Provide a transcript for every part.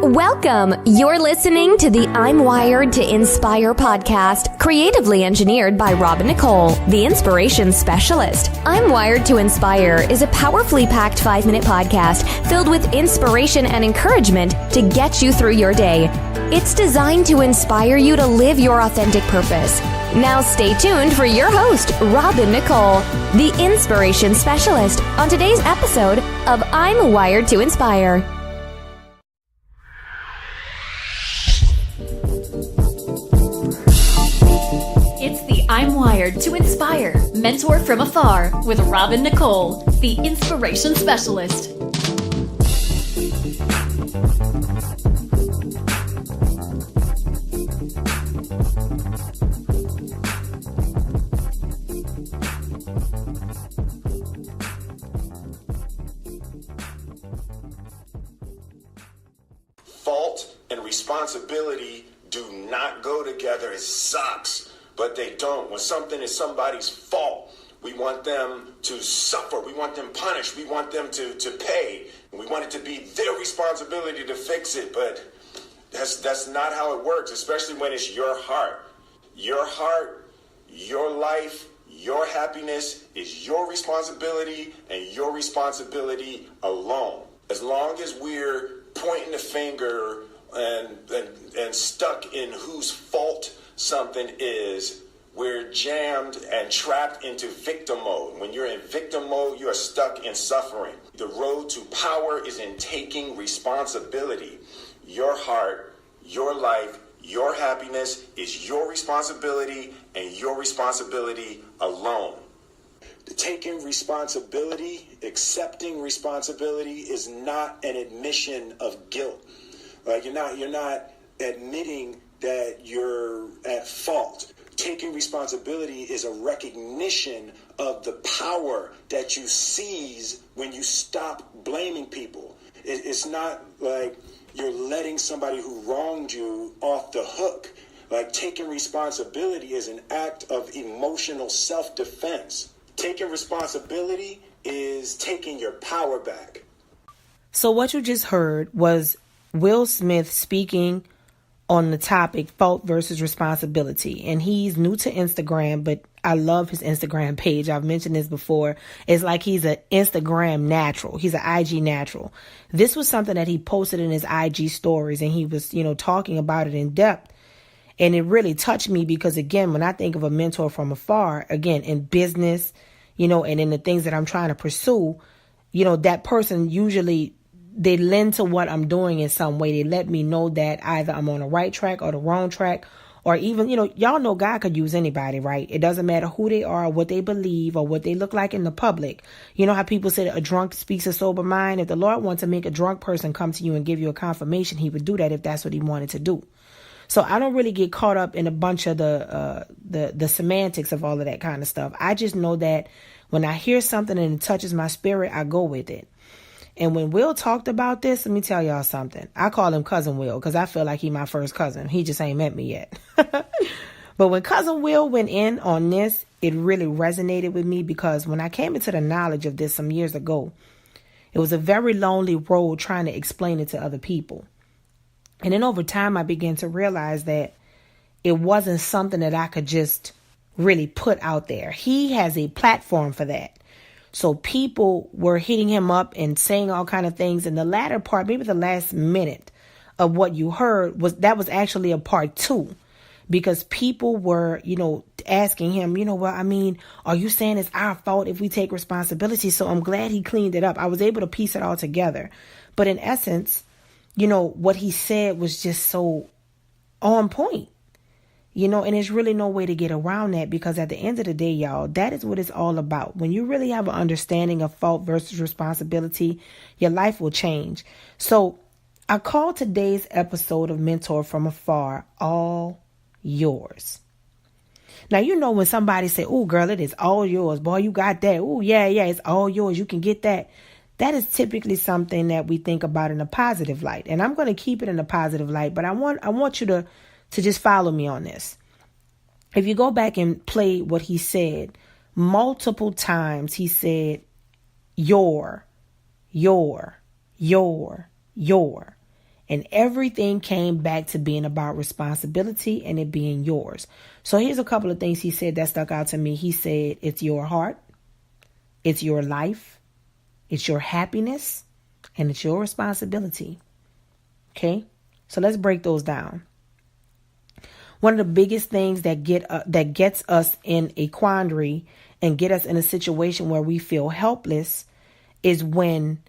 Welcome. You're listening to the I'm Wired to Inspire podcast, creatively engineered by Nicole, the inspiration specialist. I'm Wired to Inspire is a powerfully packed 5-minute podcast filled with inspiration and encouragement to get you through your day. It's designed to inspire you to live your authentic purpose. Now stay tuned for your host, Nicole, the inspiration specialist, on today's episode of I'm Wired to Inspire. It's the I'm Wired to Inspire Mentor from Afar with Nicole, the inspiration specialist. Fault and responsibility do not go together. It sucks. But they don't. When something is somebody's fault, we want them to suffer. We want them punished. We want them to pay. And we want it to be their responsibility to fix it. But that's not how it works, especially when it's your heart. Your heart, your life, your happiness is your responsibility and your responsibility alone. As long as we're pointing the finger and stuck in whose fault something is, we're jammed and trapped into victim mode. When you're in victim mode, you are stuck in suffering. The road to power is in taking responsibility. Your heart, your life, your happiness is your responsibility and your responsibility alone. Taking responsibility, accepting responsibility is not an admission of guilt. You're not admitting that you're at fault. Taking responsibility is a recognition of the power that you seize when you stop blaming people. It's not like you're letting somebody who wronged you off the hook. Like, taking responsibility is an act of emotional self-defense. Taking responsibility is taking your power back. So what you just heard was Will Smith speaking on the topic fault versus responsibility. And he's new to Instagram, but I love his Instagram page. I've mentioned this before. It's like he's an Instagram natural. He's an IG natural. This was something that he posted in his IG stories, and he was, talking about it in depth. And it really touched me because, again, when I think of a mentor from afar, again, in business, and in the things that I'm trying to pursue, that person usually, they lend to what I'm doing in some way. They let me know that either I'm on the right track or the wrong track, or even, y'all know God could use anybody, right? It doesn't matter who they are, what they believe, or what they look like in the public. You know how people say a drunk speaks a sober mind? If the Lord wants to make a drunk person come to you and give you a confirmation, he would do that if that's what he wanted to do. So I don't really get caught up in a bunch of the semantics of all of that kind of stuff. I just know that when I hear something and it touches my spirit, I go with it. And when Will talked about this, let me tell y'all something. I call him Cousin Will because I feel like he my first cousin. He just ain't met me yet. But when Cousin Will went in on this, it really resonated with me because when I came into the knowledge of this some years ago, it was a very lonely road trying to explain it to other people. And then over time, I began to realize that it wasn't something that I could just really put out there. He has a platform for that. So people were hitting him up and saying all kind of things. And the latter part, maybe the last minute of what you heard was actually a part 2, because people were, asking him, are you saying it's our fault if we take responsibility? So I'm glad he cleaned it up. I was able to piece it all together. But in essence, what he said was just so on point. And there's really no way to get around that, because at the end of the day, y'all, that is what it's all about. When you really have an understanding of fault versus responsibility, your life will change. So I call today's episode of Mentor from Afar All Yours. Now, when somebody say, "Oh, girl, it is all yours. Boy, you got that. Oh, yeah, it's all yours. You can get that." That is typically something that we think about in a positive light. And I'm going to keep it in a positive light, but I want you to just follow me on this. If you go back and play what he said, multiple times he said, your. And everything came back to being about responsibility and it being yours. So here's a couple of things he said that stuck out to me. He said, it's your heart, it's your life, it's your happiness, and it's your responsibility. Okay, so let's break those down. One of the biggest things that gets us in a quandary and get us in a situation where we feel helpless is when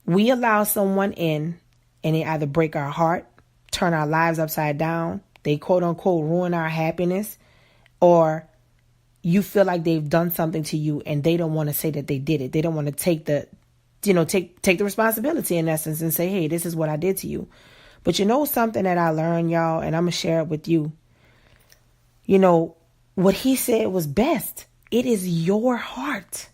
we allow someone in and they either break our heart, turn our lives upside down, they quote unquote ruin our happiness, or you feel like they've done something to you and they don't want to say that they did it. They don't want to take the responsibility in essence and say, hey, this is what I did to you. But you know something that I learned, y'all, and I'm going to share it with you. You know, what he said was best. It is your heart.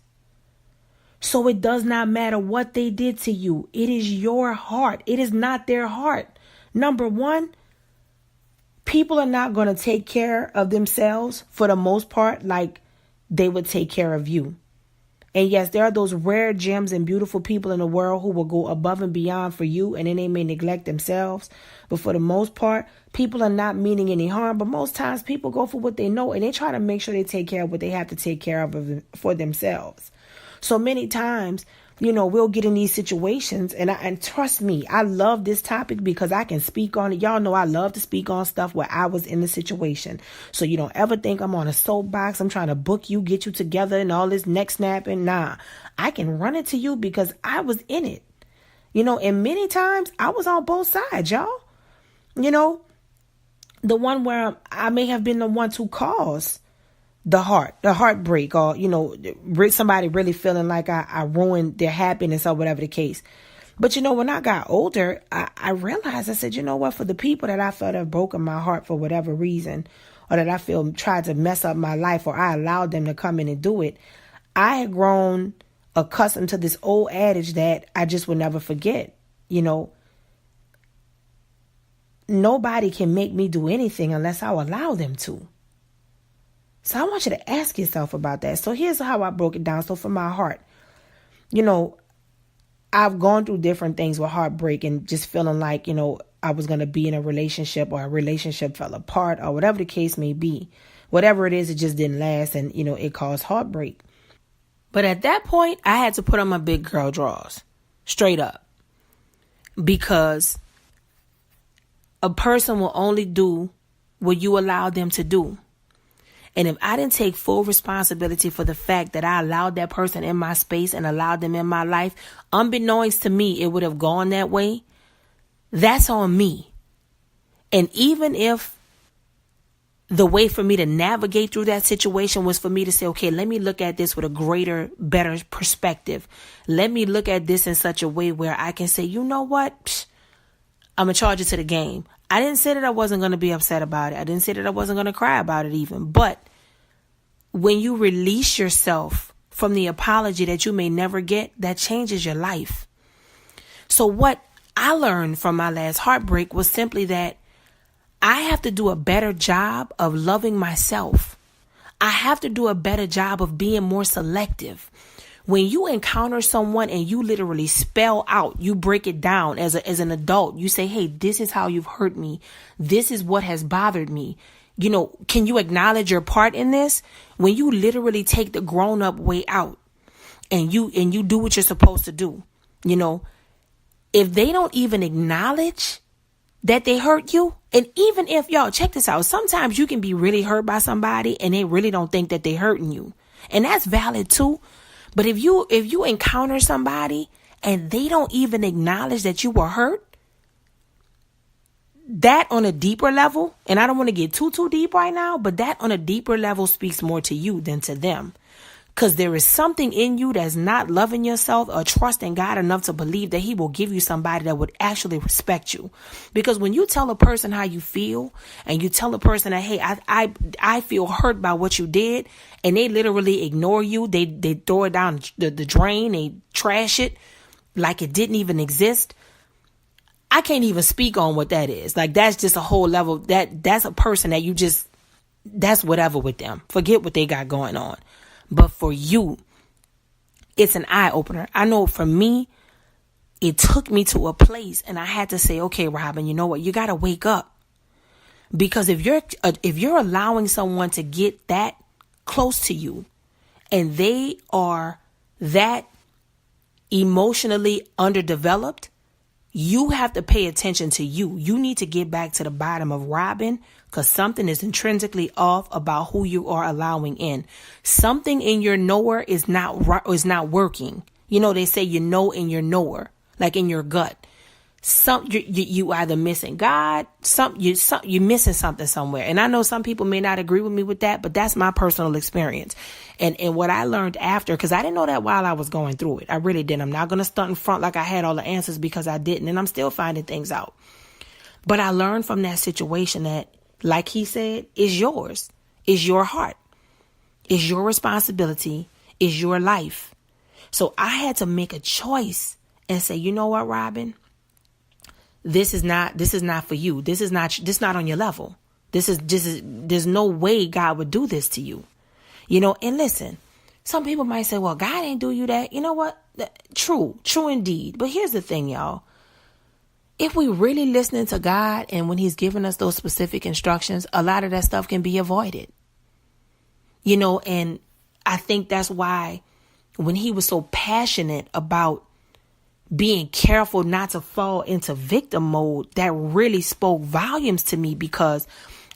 So it does not matter what they did to you. It is your heart. It is not their heart. Number one, people are not going to take care of themselves for the most part like they would take care of you. And yes, there are those rare gems and beautiful people in the world who will go above and beyond for you, and then they may neglect themselves. But for the most part, people are not meaning any harm. But most times people go for what they know and they try to make sure they take care of what they have to take care of for themselves. So many times, you know, we'll get in these situations and trust me, I love this topic because I can speak on it. Y'all know I love to speak on stuff where I was in the situation. So you don't ever think I'm on a soapbox. I'm trying to book you, get you together and all this neck snapping. Nah, I can run it to you because I was in it. You know, and many times I was on both sides, y'all. You know, the one where I may have been the one to cause the heartbreak, or, you know, somebody really feeling like I ruined their happiness or whatever the case. But, you know, when I got older, I realized, I said, you know what, for the people that I felt have broken my heart for whatever reason, or that I feel tried to mess up my life, or I allowed them to come in and do it, I had grown accustomed to this old adage that I just would never forget. You know, nobody can make me do anything unless I allow them to. So I want you to ask yourself about that. So here's how I broke it down. So for my heart, you know, I've gone through different things with heartbreak and just feeling like, you know, I was going to be in a relationship, or a relationship fell apart, or whatever the case may be. Whatever it is, it just didn't last, and, you know, it caused heartbreak. But at that point, I had to put on my big girl drawers, straight up, because a person will only do what you allow them to do. And if I didn't take full responsibility for the fact that I allowed that person in my space and allowed them in my life, unbeknownst to me, it would have gone that way. That's on me. And even if the way for me to navigate through that situation was for me to say, okay, let me look at this with a greater, better perspective. Let me look at this in such a way where I can say, you know what? I'm going to charge it to the game. I didn't say that I wasn't going to be upset about it. I didn't say that I wasn't going to cry about it even. But when you release yourself from the apology that you may never get, that changes your life. So what I learned from my last heartbreak was simply that I have to do a better job of loving myself. I have to do a better job of being more selective. When you encounter someone and you literally spell out, you break it down as an adult, you say, hey, this is how you've hurt me. This is what has bothered me. You know, can you acknowledge your part in this? When you literally take the grown up way out and you do what you're supposed to do, you know, if they don't even acknowledge that they hurt you, and even if, y'all, check this out, sometimes you can be really hurt by somebody and they really don't think that they're hurting you. And that's valid too. But if you encounter somebody and they don't even acknowledge that you were hurt, that on a deeper level, and I don't want to get too deep right now, but that on a deeper level speaks more to you than to them. Because there is something in you that's not loving yourself or trusting God enough to believe that he will give you somebody that would actually respect you. Because when you tell a person how you feel and you tell a person that, hey, I feel hurt by what you did, and they literally ignore you, they throw it down the drain, they trash it like it didn't even exist. I can't even speak on what that is. Like, that's just a whole level. That's a person that you just, that's whatever with them. Forget what they got going on. But for you, it's an eye opener. I know for me, it took me to a place, and I had to say, okay, Robin, you know what? You got to wake up. Because if you're allowing someone to get that close to you and they are that emotionally underdeveloped, you have to pay attention to you. You need to get back to the bottom of Robin, because something is intrinsically off about who you are allowing in. Something in your knower is not working. You know, they say you know in your knower, like in your gut. You either missing God, you're missing something somewhere. And I know some people may not agree with me with that, but that's my personal experience. And what I learned after, because I didn't know that while I was going through it. I really didn't. I'm not going to stunt in front like I had all the answers, because I didn't. And I'm still finding things out. But I learned from that situation that, like he said, is yours, is your heart, is your responsibility, is your life. So I had to make a choice and say, you know what, Robin? This is not for you. This is not on your level. There's no way God would do this to you. You know, and listen, some people might say, well, God ain't do you that. You know what? True indeed. But here's the thing, y'all. If we really listening to God and when he's giving us those specific instructions, a lot of that stuff can be avoided. You know, and I think that's why when he was so passionate about being careful not to fall into victim mode, that really spoke volumes to me, because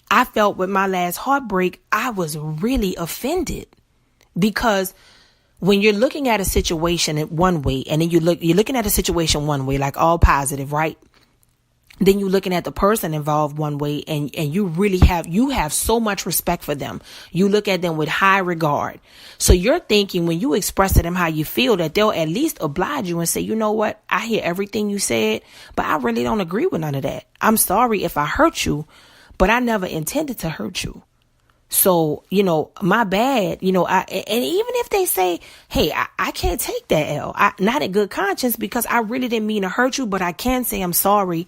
I felt with my last heartbreak, I was really offended. Because when you're looking at a situation in one way, and then you're looking at a situation one way, like all positive, right? Then you're looking at the person involved one way, and you have so much respect for them. You look at them with high regard. So you're thinking when you express to them how you feel, that they'll at least oblige you and say, you know what? I hear everything you said, but I really don't agree with none of that. I'm sorry if I hurt you, but I never intended to hurt you. So, you know, my bad, you know, and even if they say, hey, I can't take that L, not in good conscience, because I really didn't mean to hurt you, but I can say I'm sorry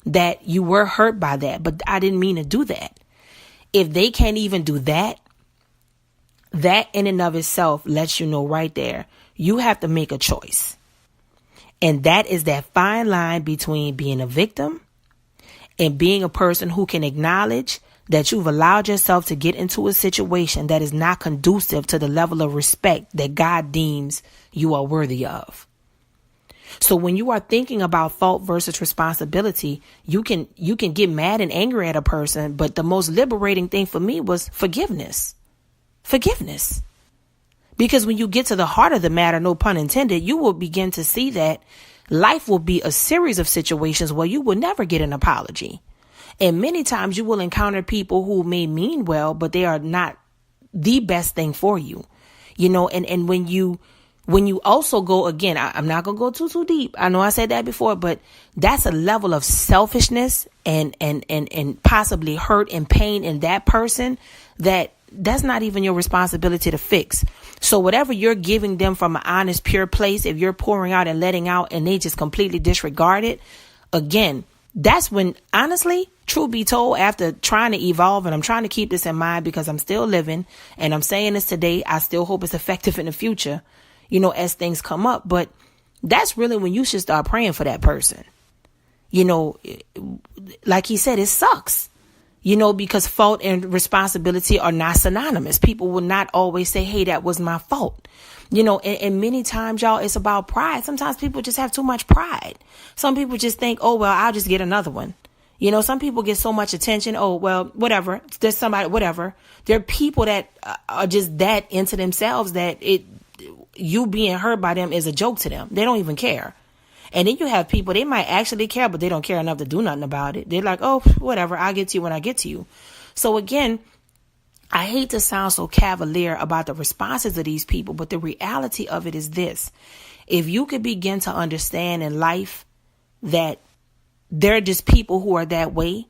that you were hurt by that, but I didn't mean to do that. If they can't even do that, that in and of itself lets you know right there, you have to make a choice. And that is that fine line between being a victim and being a person who can acknowledge that you've allowed yourself to get into a situation that is not conducive to the level of respect that God deems you are worthy of. So when you are thinking about fault versus responsibility, you can get mad and angry at a person. But the most liberating thing for me was forgiveness. Forgiveness. Because when you get to the heart of the matter, no pun intended, you will begin to see that life will be a series of situations where you will never get an apology. And many times you will encounter people who may mean well, but they are not the best thing for you. You know, and when you also go, again, I'm not going to go too deep. I know I said that before, but that's a level of selfishness and possibly hurt and pain in that person that's not even your responsibility to fix. So whatever you're giving them from an honest, pure place, if you're pouring out and letting out and they just completely disregard it, again, that's when, honestly, truth be told, after trying to evolve, and I'm trying to keep this in mind because I'm still living and I'm saying this today, I still hope it's effective in the future, you know, as things come up. But that's really when you should start praying for that person. You know, like he said, it sucks, you know, because fault and responsibility are not synonymous. People will not always say, hey, that was my fault. You know, and many times, y'all, it's about pride. Sometimes people just have too much pride. Some people just think, oh, well, I'll just get another one. You know, some people get so much attention. Oh, well, whatever. There's somebody, whatever. There are people that are just that into themselves that you being hurt by them is a joke to them. They don't even care. And then you have people, they might actually care, but they don't care enough to do nothing about it. They're like, oh, whatever. I'll get to you when I get to you. So again, I hate to sound so cavalier about the responses of these people, but the reality of it is this. If you could begin to understand in life that there are just people who are that way,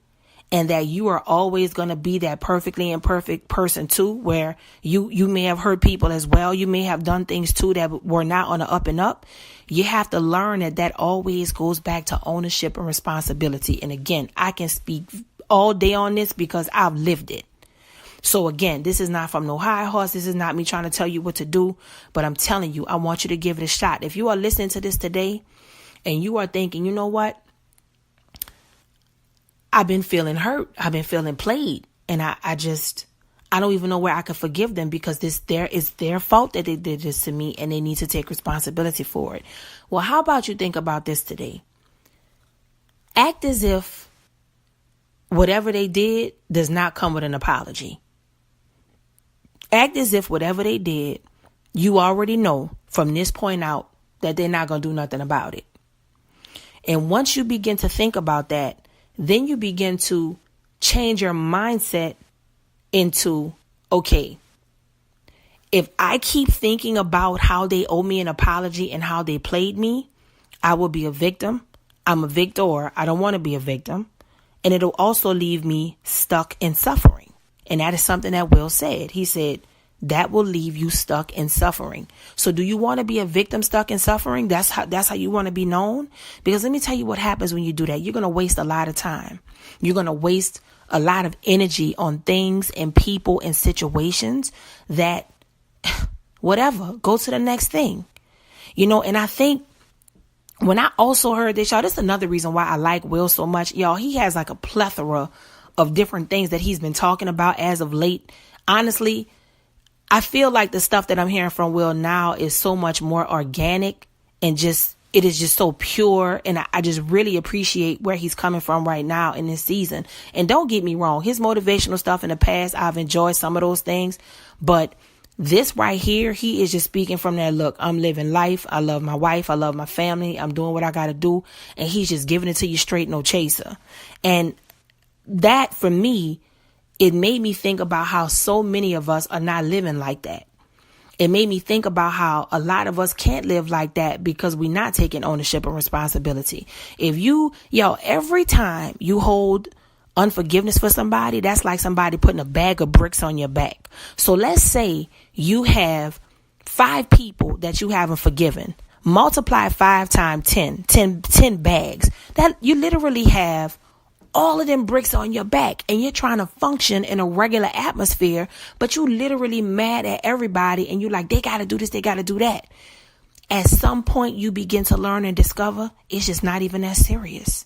and that you are always going to be that perfectly imperfect person too, where you may have hurt people as well. You may have done things too that were not on the up and up. You have to learn that always goes back to ownership and responsibility. And again, I can speak all day on this because I've lived it. So again, this is not from no high horse. This is not me trying to tell you what to do, but I'm telling you, I want you to give it a shot. If you are listening to this today and you are thinking, you know what? I've been feeling hurt. I've been feeling played. And I don't even know where I could forgive them because it's their fault that they did this to me and they need to take responsibility for it. Well, how about you think about this today? Act as if whatever they did does not come with an apology. Act as if whatever they did, you already know from this point out that they're not going to do nothing about it. And once you begin to think about that, then you begin to change your mindset into, okay, if I keep thinking about how they owe me an apology and how they played me, I will be a victim. I'm a victor. I don't want to be a victim. And it'll also leave me stuck in suffering. And that is something that Will said. He said, that will leave you stuck in suffering. So do you want to be a victim stuck in suffering? That's how you want to be known? Because let me tell you what happens when you do that. You're going to waste a lot of time. You're going to waste a lot of energy on things and people and situations that whatever, go to the next thing. And I think when I also heard this, y'all, this is another reason why I like Will so much. Y'all, he has like a plethora of different things that he's been talking about as of late. Honestly, I feel like the stuff that I'm hearing from Will now is so much more organic and it is just so pure. And I just really appreciate where he's coming from right now in this season. And don't get me wrong, his motivational stuff in the past, I've enjoyed some of those things. But this right here, he is just speaking from that, look, I'm living life. I love my wife. I love my family. I'm doing what I got to do. And he's just giving it to you straight, no chaser. And that for me, it made me think about how so many of us are not living like that. It made me think about how a lot of us can't live like that because we're not taking ownership and responsibility. If every time you hold unforgiveness for somebody, that's like somebody putting a bag of bricks on your back. So let's say you have 5 people that you haven't forgiven. Multiply 5 times 10 bags. That you literally have all of them bricks on your back and you're trying to function in a regular atmosphere, but you literally mad at everybody and you like, they got to do this, they got to do that. At some point you begin to learn and discover it's just not even that serious.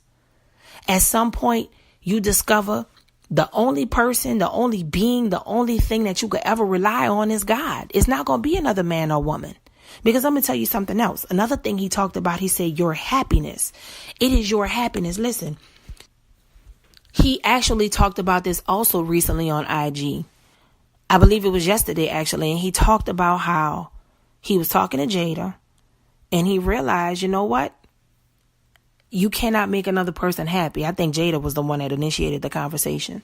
At some point you discover the only person, the only being, the only thing that you could ever rely on is God. It's not going to be another man or woman. Because I'm going to tell you something else. Another thing he talked about, he said, your happiness. It is your happiness. Listen. He actually talked about this also recently on IG. I believe it was yesterday, actually. And he talked about how he was talking to Jada and he realized, you know what? You cannot make another person happy. I think Jada was the one that initiated the conversation.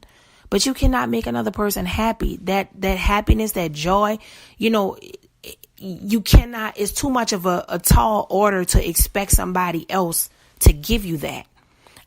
But you cannot make another person happy. That happiness, that joy, you cannot. It's too much of a tall order to expect somebody else to give you that.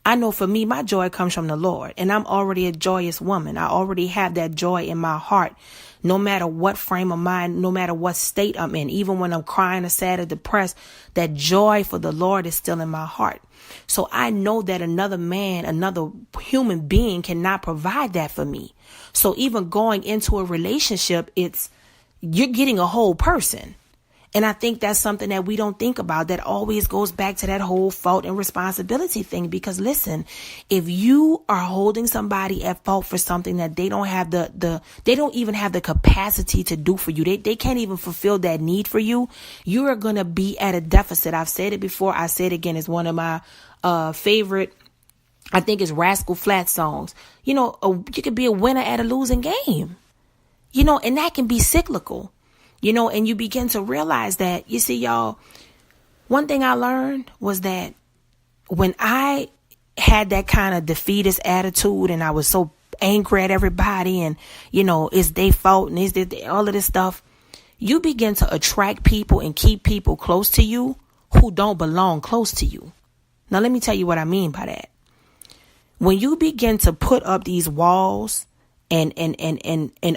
I know for me, my joy comes from the Lord, and I'm already a joyous woman. I already have that joy in my heart, no matter what frame of mind, no matter what state I'm in, even when I'm crying or sad or depressed, that joy for the Lord is still in my heart. So I know that another man, another human being cannot provide that for me. So even going into a relationship, you're getting a whole person. And I think that's something that we don't think about. That always goes back to that whole fault and responsibility thing. Because listen, if you are holding somebody at fault for something that they don't have they don't even have the capacity to do for you, they can't even fulfill that need for you, you are going to be at a deficit. I've said it before. I say it again. It's one of my favorite, I think it's Rascal Flatts songs. You could be a winner at a losing game, and that can be cyclical. And you begin to realize that, you see, y'all, one thing I learned was that when I had that kind of defeatist attitude and I was so angry at everybody and, it's their fault and all of this stuff, you begin to attract people and keep people close to you who don't belong close to you. Now, let me tell you what I mean by that. When you begin to put up these walls and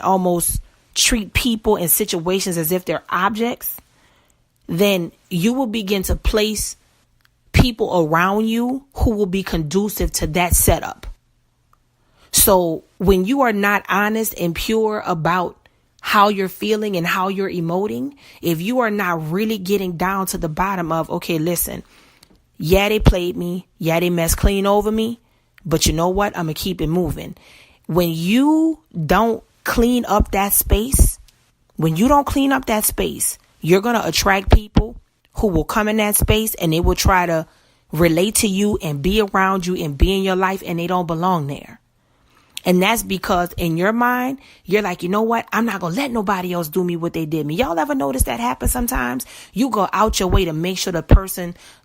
almost treat people and situations as if they're objects, then you will begin to place people around you who will be conducive to that setup. So when you are not honest and pure about how you're feeling and how you're emoting, if you are not really getting down to the bottom of, okay, listen, Yeah, they played me. Yeah, they messed clean over me. But you know what? I'm going to keep it moving. When you don't clean up that space, you're going to attract people who will come in that space and they will try to relate to you and be around you and be in your life, and they don't belong there. And that's because in your mind, you're like, you know what? I'm not going to let nobody else do me what they did me. Y'all ever notice that happen sometimes? You go out your way to make sure the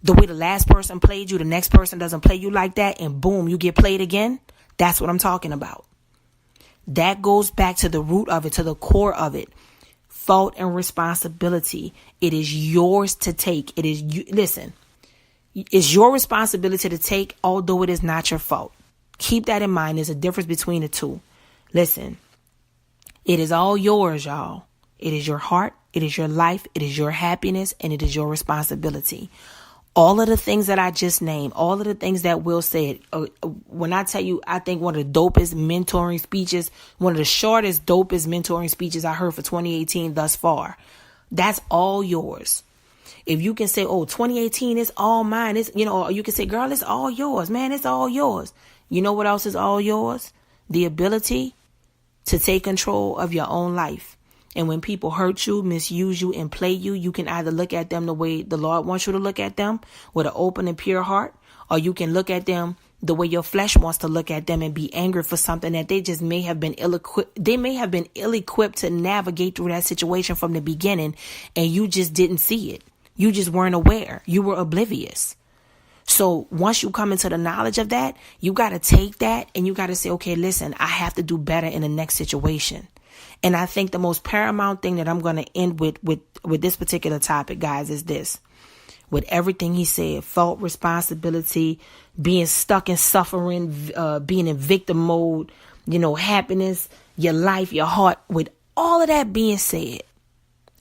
way the last person played you, the next person doesn't play you like that. And boom, you get played again. That's what I'm talking about. That goes back to the root of it, to the core of it. Fault and responsibility. It is yours to take. Listen, it's your responsibility to take, although it is not your fault. Keep that in mind. There's a difference between the two. Listen, it is all yours, y'all. It is your heart. It is your life. It is your happiness. And it is your responsibility. All of the things that I just named, all of the things that Will said, when I tell you, I think one of the dopest mentoring speeches, one of the shortest, dopest mentoring speeches I heard for 2018 thus far, that's all yours. If you can say, 2018 is all mine, it's, or you can say, girl, it's all yours, man, it's all yours. You know what else is all yours? The ability to take control of your own life. And when people hurt you, misuse you, and play you, you can either look at them the way the Lord wants you to look at them, with an open and pure heart, or you can look at them the way your flesh wants to look at them and be angry for something that they just may have been ill-equipped. They may have been ill-equipped to navigate through that situation from the beginning, and you just didn't see it. You just weren't aware. You were oblivious. So once you come into the knowledge of that, you got to take that and you got to say, okay, listen, I have to do better in the next situation. And I think the most paramount thing that I'm going to end with this particular topic, guys, is this. With everything he said, fault, responsibility, being stuck in suffering, being in victim mode, happiness, your life, your heart, with all of that being said,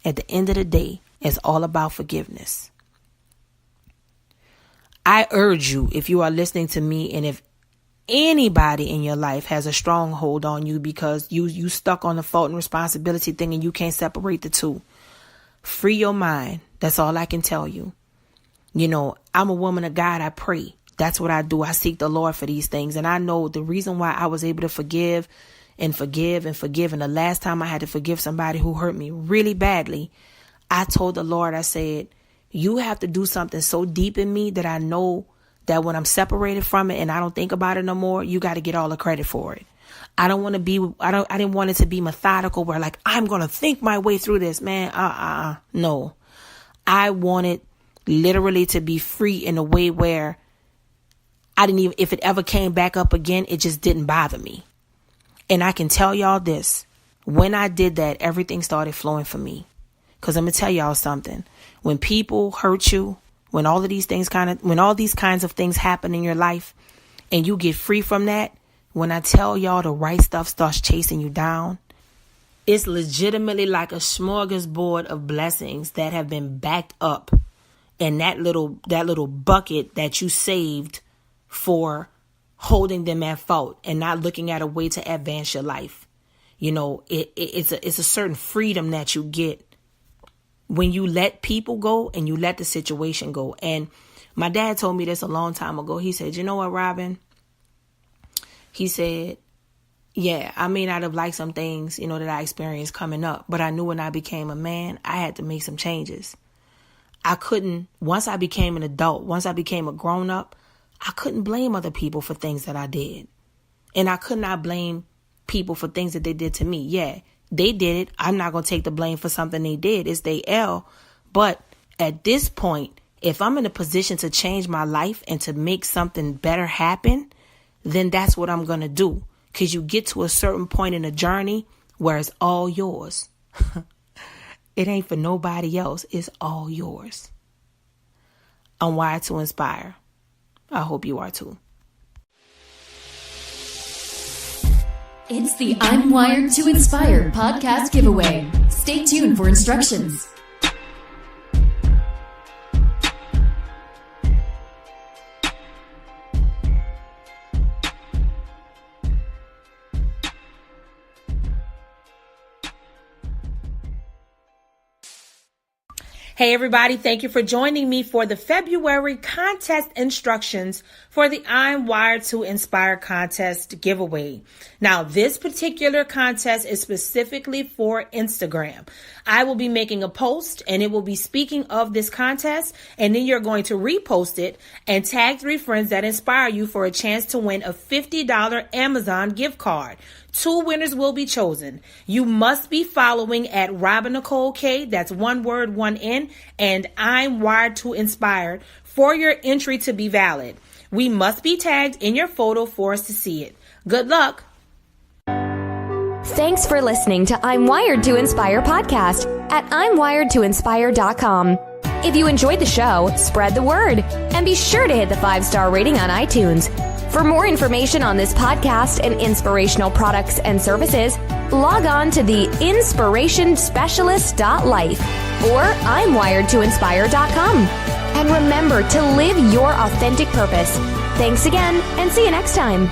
at the end of the day, it's all about forgiveness. I urge you, if you are listening to me, and if anybody in your life has a stronghold on you because you stuck on the fault and responsibility thing and you can't separate the two, free your mind. That's all I can tell you. I'm a woman of God. I pray. That's what I do. I seek the Lord for these things. And I know the reason why I was able to forgive. And the last time I had to forgive somebody who hurt me really badly, I told the Lord, I said, you have to do something so deep in me that I know that when I'm separated from it and I don't think about it no more, you got to get all the credit for it. I didn't want it to be methodical where like, I'm going to think my way through this, man. No, I wanted literally to be free in a way where if it ever came back up again, it just didn't bother me. And I can tell y'all this, when I did that, everything started flowing for me. Because I'm going to tell y'all something. When people hurt you, when all these kinds of things happen in your life and you get free from that, when I tell y'all the right stuff starts chasing you down, it's legitimately like a smorgasbord of blessings that have been backed up in that little bucket that you saved for holding them at fault and not looking at a way to advance your life. It's a certain freedom that you get when you let people go and you let the situation go. And my dad told me this a long time ago. He said, you know what, Robin? He said, yeah, I may not have liked some things, that I experienced coming up, but I knew when I became a man, I had to make some changes. Once I became an adult, once I became a grown up, I couldn't blame other people for things that I did. And I could not blame people for things that they did to me. Yeah, they did it. I'm not going to take the blame for something they did. It's their L. But at this point, if I'm in a position to change my life and to make something better happen, then that's what I'm going to do. Because you get to a certain point in a journey where it's all yours. It ain't for nobody else. It's all yours. I'm wired to inspire. I hope you are too. It's the I'm Wired to Inspire podcast giveaway. Stay tuned for instructions. Hey everybody, thank you for joining me for the February contest instructions for the I'm Wired to Inspire contest giveaway. Now, this particular contest is specifically for Instagram. I will be making a post and it will be speaking of this contest, and then you're going to repost it and tag 3 friends that inspire you for a chance to win a $50 Amazon gift card. 2 winners will be chosen. You must be following at robinicolek, that's one word, 1 N, and I'm Wired to Inspire for your entry to be valid. We must be tagged in your photo for us to see it. Good luck. Thanks for listening to I'm Wired to Inspire podcast at I'mWiredToInspire.com. If you enjoyed the show, spread the word and be sure to hit the 5-star rating on iTunes. For more information on this podcast and inspirational products and services, log on to the inspirationspecialist.life or I'mWiredToInspire.com. And remember to live your authentic purpose. Thanks again, and see you next time.